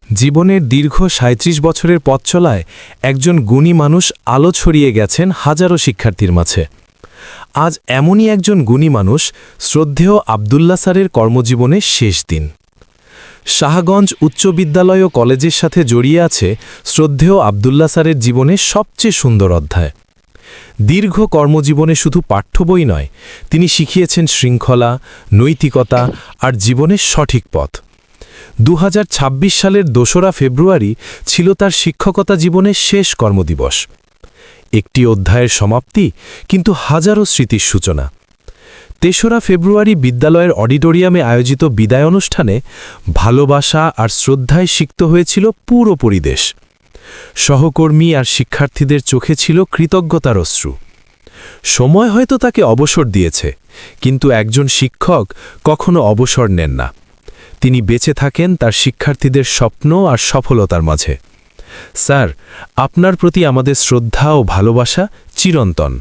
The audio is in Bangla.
জীবনের দীর্ঘ ৩৭ বছরের পথ চলায় একজন গুণী মানুষ আলো ছড়িয়ে গেছেন হাজারো শিক্ষার্থীর মাঝে। আজ এমনই একজন গুণী মানুষ শ্রদ্ধেয় আবদুল্লাহ স্যারের কর্মজীবনের শেষ দিন। শাহগঞ্জ উচ্চ বিদ্যালয় ও কলেজের সাথে জড়িয়ে আছে শ্রদ্ধেয় আবদুল্লাহ স্যারের জীবনের সবচেয়ে সুন্দর অধ্যায়। দীর্ঘ কর্মজীবনে শুধু পাঠ্য বই নয়, তিনি শিখিয়েছেন শৃঙ্খলা, নৈতিকতা আর জীবনের সঠিক পথ। ২০২৬ সালের ২রা ফেব্রুয়ারি ছিল তার শিক্ষকতা জীবনের শেষ কর্মদিবস। একটি অধ্যায়ের সমাপ্তি, কিন্তু হাজারো স্মৃতির সূচনা। ৩রা ফেব্রুয়ারি বিদ্যালয়ের অডিটোরিয়ামে আয়োজিত বিদায় অনুষ্ঠানে ভালোবাসা আর শ্রদ্ধায় সিক্ত হয়েছিল পুরো পরিবেশ। সহকর্মী আর শিক্ষার্থীদের চোখে ছিল কৃতজ্ঞতার অশ্রু। সময় হয়তো তাকে অবসর দিয়েছে, কিন্তু একজন শিক্ষক কখনো অবসর নেন না। তিনি বেঁচে থাকেন তার শিক্ষার্থীদের স্বপ্ন আর সফলতার মাঝে। স্যার, আপনার প্রতি আমাদের শ্রদ্ধা ও ভালোবাসা চিরন্তন।